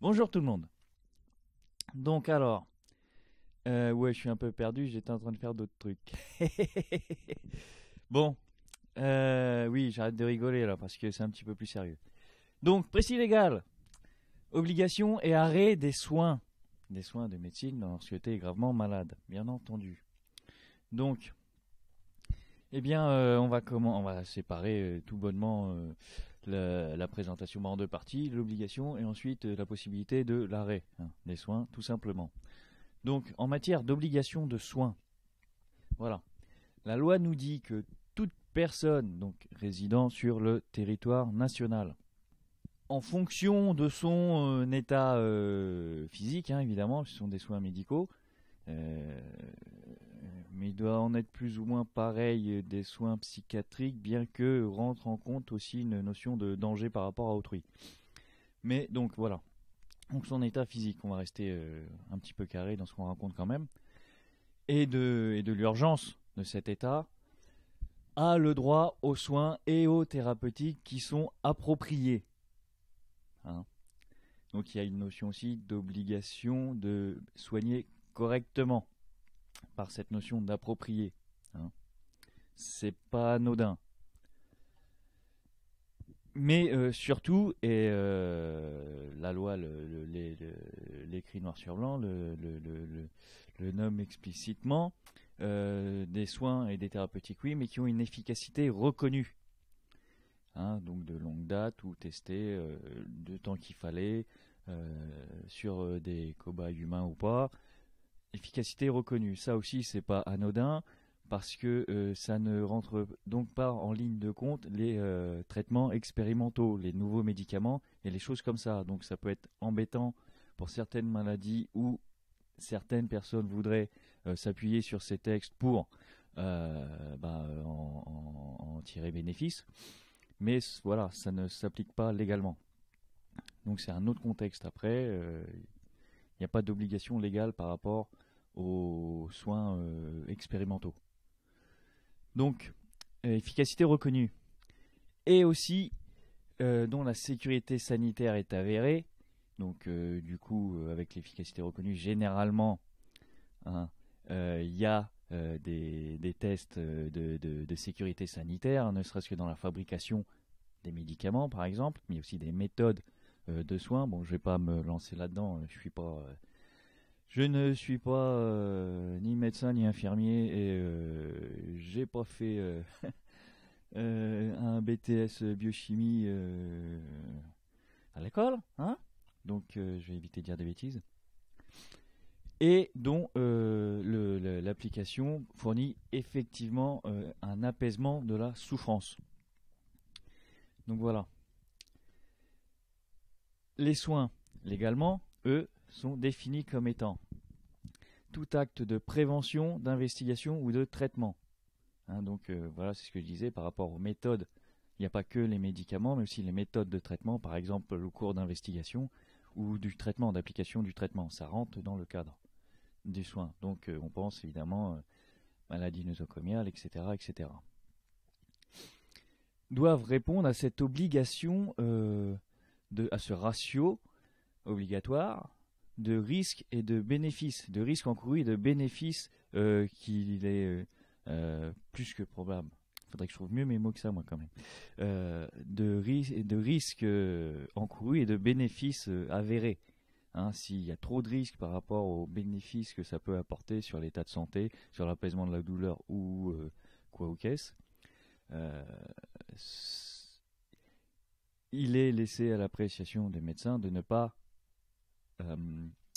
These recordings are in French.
Bonjour tout le monde. Donc alors, ouais, je suis un peu perdu, j'étais en train de faire d'autres trucs. Bon, oui, j'arrête de rigoler là parce que c'est un petit peu plus sérieux. Donc, précis légal, obligation et arrêt des soins de médecine lorsque tu es gravement malade, bien entendu. Donc, eh bien, on va séparer tout bonnement la présentation en deux parties, l'obligation et ensuite la possibilité de l'arrêt des soins, tout simplement. Donc, en matière d'obligation de soins, voilà, la loi nous dit que toute personne donc résidant sur le territoire national, en fonction de son état physique, évidemment, ce sont des soins médicaux, euh, mais il doit en être plus ou moins pareil des soins psychiatriques, bien que rentre en compte aussi une notion de danger par rapport à autrui. Mais donc voilà, donc son état physique, on va rester un petit peu carré dans ce qu'on raconte quand même, et de l'urgence de cet état, a le droit aux soins et aux thérapeutiques qui sont appropriés. Hein. Donc il y a une notion aussi d'obligation de soigner correctement par cette notion d'approprié. Hein. C'est pas anodin. Mais surtout, et la loi l'écrit noir sur blanc, le nomme explicitement, des soins et des thérapeutiques, oui, mais qui ont une efficacité reconnue. Hein, donc de longue date ou testés de temps qu'il fallait, sur des cobayes humains ou pas. Efficacité reconnue, ça aussi c'est pas anodin parce que ça ne rentre donc pas en ligne de compte les traitements expérimentaux, les nouveaux médicaments et les choses comme ça. Donc ça peut être embêtant pour certaines maladies où certaines personnes voudraient s'appuyer sur ces textes pour en tirer bénéfice. Mais voilà, ça ne s'applique pas légalement. Donc c'est un autre contexte après. Il n'y a pas d'obligation légale par rapport aux soins expérimentaux. Donc, efficacité reconnue. Et aussi, dont la sécurité sanitaire est avérée. Donc, du coup, avec l'efficacité reconnue, généralement, hein, il y a des tests de sécurité sanitaire, ne serait-ce que dans la fabrication des médicaments, par exemple, mais aussi des méthodes de soins. Bon, je vais pas me lancer là-dedans, je ne suis pas ni médecin ni infirmier et j'ai pas fait un BTS biochimie à l'école, hein. Donc je vais éviter de dire des bêtises. Et dont l'application fournit effectivement un apaisement de la souffrance. Donc voilà. Les soins, légalement, eux, sont définis comme étant tout acte de prévention, d'investigation ou de traitement. Hein, donc voilà, c'est ce que je disais par rapport aux méthodes. Il n'y a pas que les médicaments, mais aussi les méthodes de traitement, par exemple le cours d'investigation ou du traitement, d'application du traitement. Ça rentre dans le cadre des soins. Donc on pense évidemment maladie nosocomiale, etc., etc. Doivent répondre à cette obligation, à ce ratio obligatoire de risque et de bénéfice, de risque encouru et de bénéfice qu'il est plus que probable. Il faudrait que je trouve mieux mes mots que ça, moi, quand même. De risque encouru et de bénéfice avéré. Hein, s'il y a trop de risques par rapport aux bénéfices que ça peut apporter sur l'état de santé, sur l'apaisement de la douleur ou quoi ou qu'est-ce, il est laissé à l'appréciation des médecins de ne pas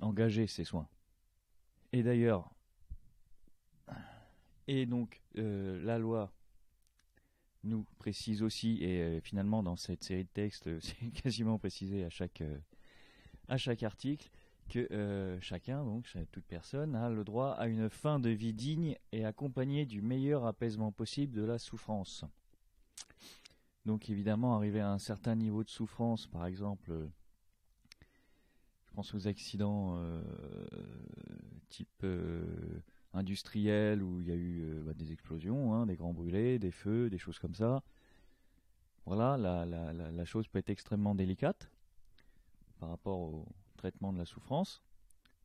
engager ces soins. Et d'ailleurs, la loi nous précise aussi, et finalement dans cette série de textes, c'est quasiment précisé à chaque article, que chacun, donc toute personne, a le droit à une fin de vie digne et accompagnée du meilleur apaisement possible de la souffrance. Donc évidemment, arriver à un certain niveau de souffrance, par exemple, je pense aux accidents type industriel où il y a eu des explosions, des grands brûlés, des feux, des choses comme ça. Voilà, la chose peut être extrêmement délicate par rapport au traitement de la souffrance.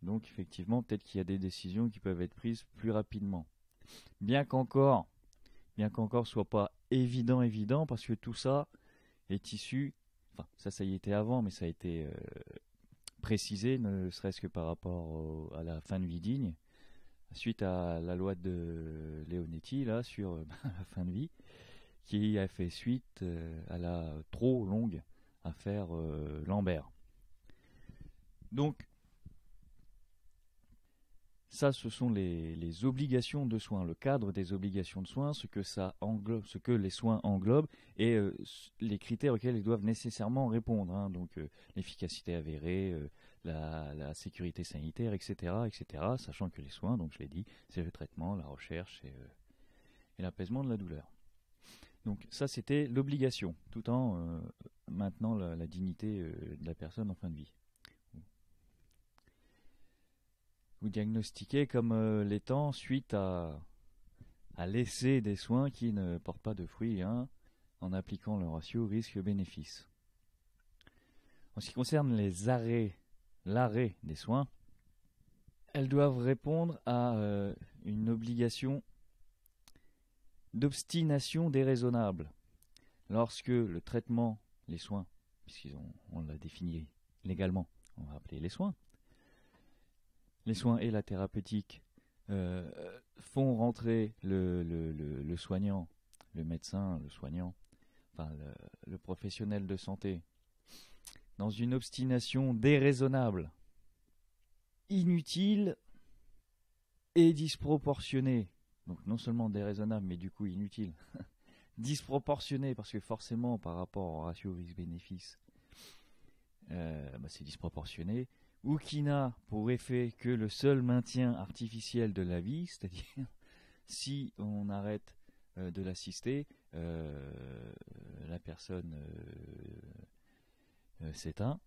Donc effectivement, peut-être qu'il y a des décisions qui peuvent être prises plus rapidement. Bien qu'encore soit pas évident, parce que tout ça est issu, enfin ça y était avant, mais ça a été précisé, ne serait-ce que par rapport à la fin de vie digne, suite à la loi de Leonetti là sur la fin de vie, qui a fait suite à la trop longue affaire Lambert. Donc ça, ce sont les obligations de soins, le cadre des obligations de soins, ce que les soins englobent et les critères auxquels ils doivent nécessairement répondre. Hein, donc l'efficacité avérée, la sécurité sanitaire, etc., sachant que les soins, donc je l'ai dit, c'est le traitement, la recherche et l'apaisement de la douleur. Donc ça, c'était l'obligation, tout en maintenant la dignité de la personne en fin de vie. Vous diagnostiquez comme l'étant suite à l'essai des soins qui ne portent pas de fruits, hein, en appliquant le ratio risque-bénéfice. En ce qui concerne l'arrêt des soins, elles doivent répondre à une obligation d'obstination déraisonnable. Lorsque le traitement, les soins, puisqu'on l'a défini légalement, on va appeler les soins et la thérapeutique font rentrer le soignant, le médecin, le soignant, enfin le professionnel de santé, dans une obstination déraisonnable, inutile et disproportionnée. Donc non seulement déraisonnable, mais du coup inutile. Disproportionné, parce que forcément par rapport au ratio risque-bénéfice, c'est disproportionné, ou qui n'a pour effet que le seul maintien artificiel de la vie, c'est-à-dire si on arrête de l'assister, la personne s'éteint.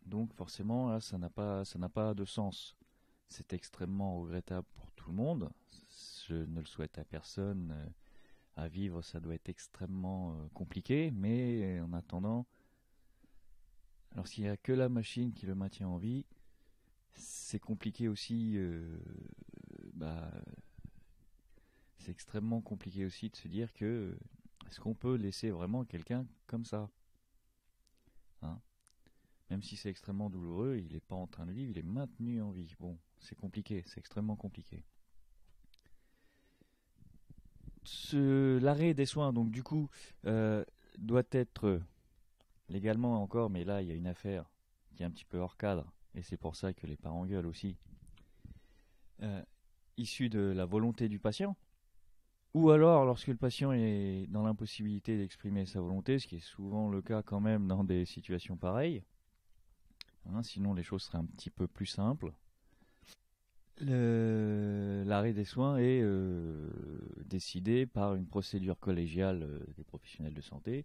Donc forcément, là, ça n'a pas de sens. C'est extrêmement regrettable pour tout le monde. Je ne le souhaite à personne. À vivre, ça doit être extrêmement compliqué, mais en attendant, lorsqu'il n'y a que la machine qui le maintient en vie, c'est compliqué aussi. C'est extrêmement compliqué aussi de se dire que est-ce qu'on peut laisser vraiment quelqu'un comme ça, hein? Même si c'est extrêmement douloureux, il n'est pas en train de vivre, il est maintenu en vie. Bon, c'est compliqué, c'est extrêmement compliqué. L'arrêt des soins, donc du coup, doit être légalement encore, mais là il y a une affaire qui est un petit peu hors cadre, et c'est pour ça que les parents gueulent aussi, issue de la volonté du patient, ou alors lorsque le patient est dans l'impossibilité d'exprimer sa volonté, ce qui est souvent le cas quand même dans des situations pareilles, hein, sinon les choses seraient un petit peu plus simples. L'arrêt des soins est décidé par une procédure collégiale des professionnels de santé,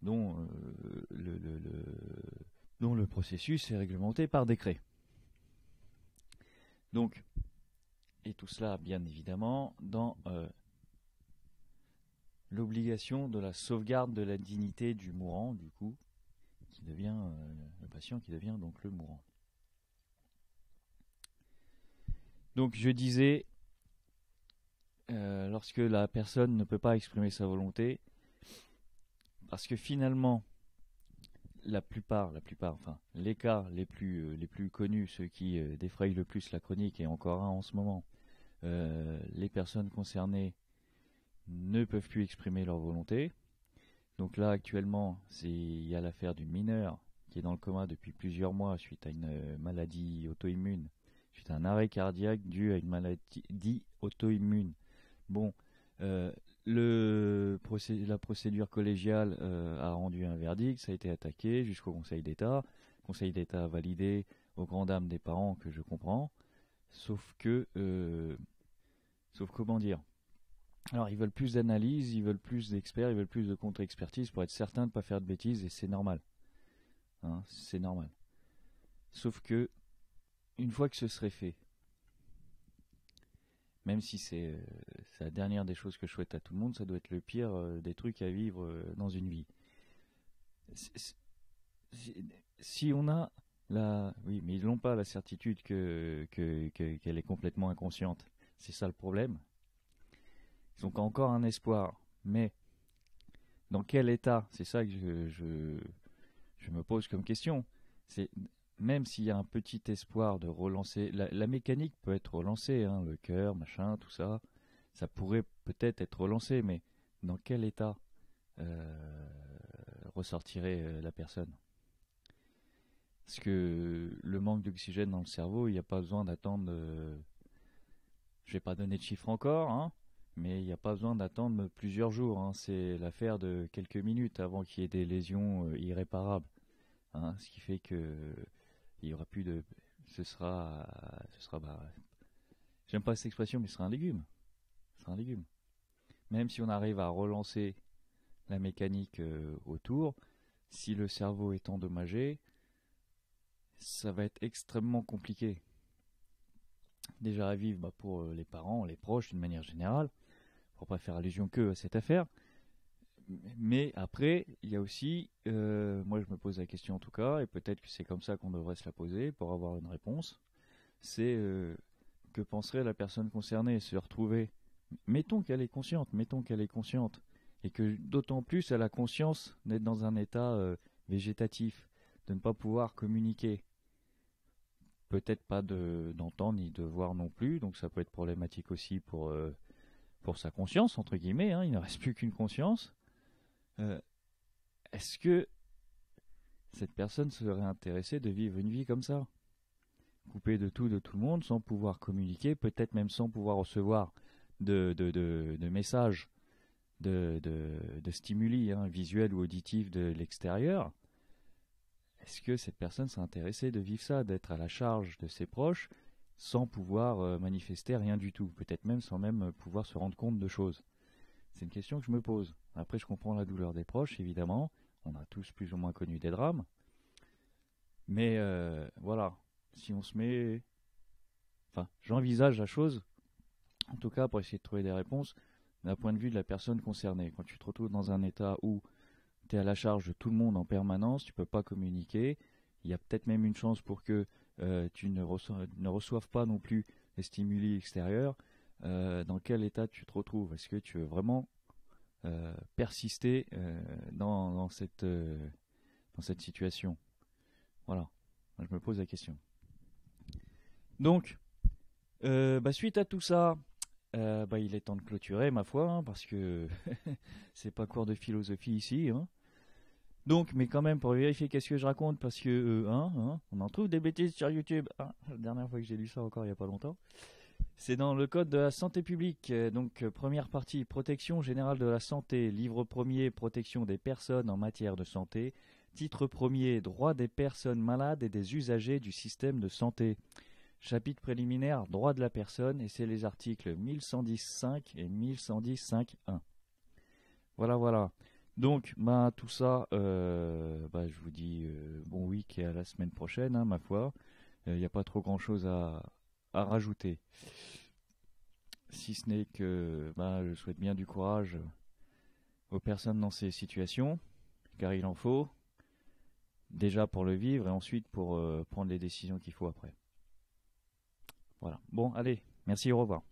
dont le processus est réglementé par décret. Donc, et tout cela, bien évidemment, dans l'obligation de la sauvegarde de la dignité du mourant, du coup, qui devient le patient, qui devient donc le mourant. Donc, je disais, lorsque la personne ne peut pas exprimer sa volonté, parce que finalement, la plupart, enfin, les cas les plus connus, ceux qui défrayent le plus la chronique, et encore un en ce moment, les personnes concernées ne peuvent plus exprimer leur volonté. Donc là, actuellement, il y a l'affaire du mineur qui est dans le coma depuis plusieurs mois suite à une maladie auto-immune, suite à un arrêt cardiaque dû à une maladie auto-immune. Bon, la procédure collégiale a rendu un verdict, ça a été attaqué jusqu'au Conseil d'État. Le Conseil d'État a validé aux grandes dames des parents, que je comprends, sauf comment dire, alors ils veulent plus d'analyse, ils veulent plus d'experts, ils veulent plus de contre-expertise pour être certains de ne pas faire de bêtises, et c'est normal. Hein, c'est normal. Sauf que, une fois que ce serait fait, même si c'est la dernière des choses que je souhaite à tout le monde, ça doit être le pire des trucs à vivre dans une vie. Si on a Oui, mais ils n'ont pas la certitude qu'elle est complètement inconsciente. C'est ça le problème. Ils ont encore un espoir. Mais dans quel état? C'est ça que je me pose comme question. C'est même s'il y a un petit espoir de relancer, la mécanique peut être relancée, hein, le cœur, machin, tout ça, ça pourrait peut-être être relancé, mais dans quel état ressortirait la personne? Parce que le manque d'oxygène dans le cerveau, il n'y a pas besoin d'attendre. Je vais pas donner de chiffres encore, hein, mais il n'y a pas besoin d'attendre plusieurs jours, hein. C'est l'affaire de quelques minutes avant qu'il y ait des lésions irréparables, hein, ce qui fait que il y aura plus de. Bah, j'aime pas cette expression, mais ce sera un légume. Ce sera un légume. Même si on arrive à relancer la mécanique autour, si le cerveau est endommagé, ça va être extrêmement compliqué. Déjà à vivre pour les parents, les proches d'une manière générale, pour pas faire allusion que à cette affaire. Mais après, il y a aussi, moi je me pose la question en tout cas, et peut-être que c'est comme ça qu'on devrait se la poser pour avoir une réponse, c'est que penserait la personne concernée, se retrouver, mettons qu'elle est consciente, et que d'autant plus elle a conscience d'être dans un état végétatif, de ne pas pouvoir communiquer, peut-être pas d'entendre ni de voir non plus, donc ça peut être problématique aussi pour sa conscience, entre guillemets, hein, il ne reste plus qu'une conscience. Euh, Est-ce que cette personne serait intéressée de vivre une vie comme ça, coupée de tout, de tout le monde, sans pouvoir communiquer, peut-être même sans pouvoir recevoir de messages, de stimuli hein, visuels ou auditifs de l'extérieur? Est-ce que cette personne serait intéressée de vivre ça, d'être à la charge de ses proches, sans pouvoir manifester rien du tout, peut-être même sans même pouvoir se rendre compte de choses? C'est une question que je me pose. Après, je comprends la douleur des proches, évidemment. On a tous plus ou moins connu des drames. Mais voilà, si on se met... Enfin, j'envisage la chose, en tout cas pour essayer de trouver des réponses, d'un point de vue de la personne concernée. Quand tu te retrouves dans un état où tu es à la charge de tout le monde en permanence, tu ne peux pas communiquer, il y a peut-être même une chance pour que tu ne reçoives pas non plus les stimuli extérieurs. Dans quel état tu te retrouves? Est-ce que tu veux vraiment persister dans cette situation? Voilà, je me pose la question. Donc, suite à tout ça, il est temps de clôturer, ma foi, hein, parce que c'est pas cours de philosophie ici. Hein. Donc, mais quand même, pour vérifier qu'est-ce que je raconte, parce que, on en trouve des bêtises sur YouTube. Ah, la dernière fois que j'ai lu ça encore, il n'y a pas longtemps. C'est dans le code de la santé publique. Donc, première partie, protection générale de la santé. Livre premier, protection des personnes en matière de santé. Titre premier, droits des personnes malades et des usagers du système de santé. Chapitre préliminaire, droits de la personne, et c'est les articles 1110.5 et 1110.5.1. Voilà, voilà. Donc, tout ça, je vous dis bon week et à la semaine prochaine, hein, ma foi. Il n'y a pas trop grand-chose à rajouter. Si ce n'est que je souhaite bien du courage aux personnes dans ces situations, car il en faut, déjà pour le vivre et ensuite pour prendre les décisions qu'il faut après. Voilà. Bon, allez, merci, au revoir.